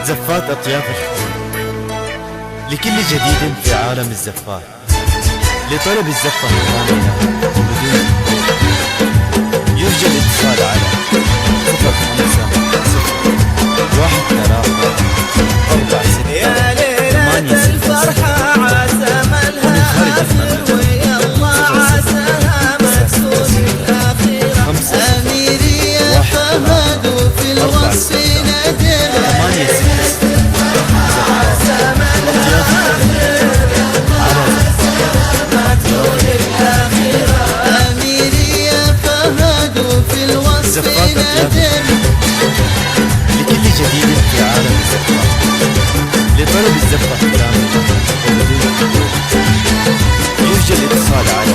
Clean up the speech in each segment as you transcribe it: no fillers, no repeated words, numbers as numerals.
زفات أطياف الحكومة لكل جديد في عالم الزفات، لطلب الزفة الكاملة بدون يرجى الاتصال على 050-134-6 يا ليلة الفرحة عسى ملها آخر ويلا عساها مسؤول الأخيرة. أميري يا فهد وفي الوصف ندر عسى ملها آخر مسؤول الأخيرة. أميري يا فهد وفي الوصف ندر لكل جديد في عالم الزفات، لطلب الزفة الكاملة يرجى الاتصال على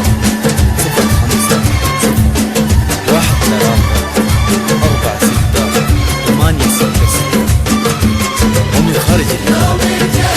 050-134-6 ومن خارج المملكة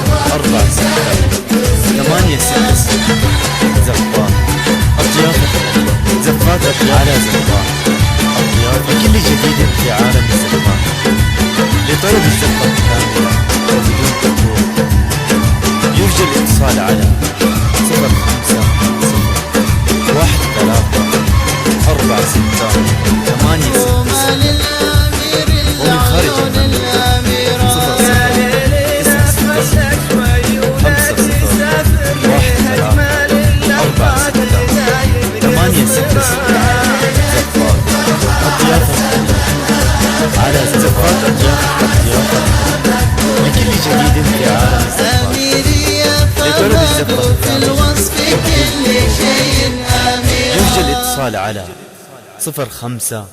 050-134-4 زفات أطياف زفات على زفات أطياف لكل جديد في عالم الزفات، لطلب الزفة الكاملة وبدون تقوى يرجى الاتصال على 050-134-6 ومن خارج على زفات أطياف لكل جديد في عالم الزفات، لطلب الزفة يرجى الاتصال على 050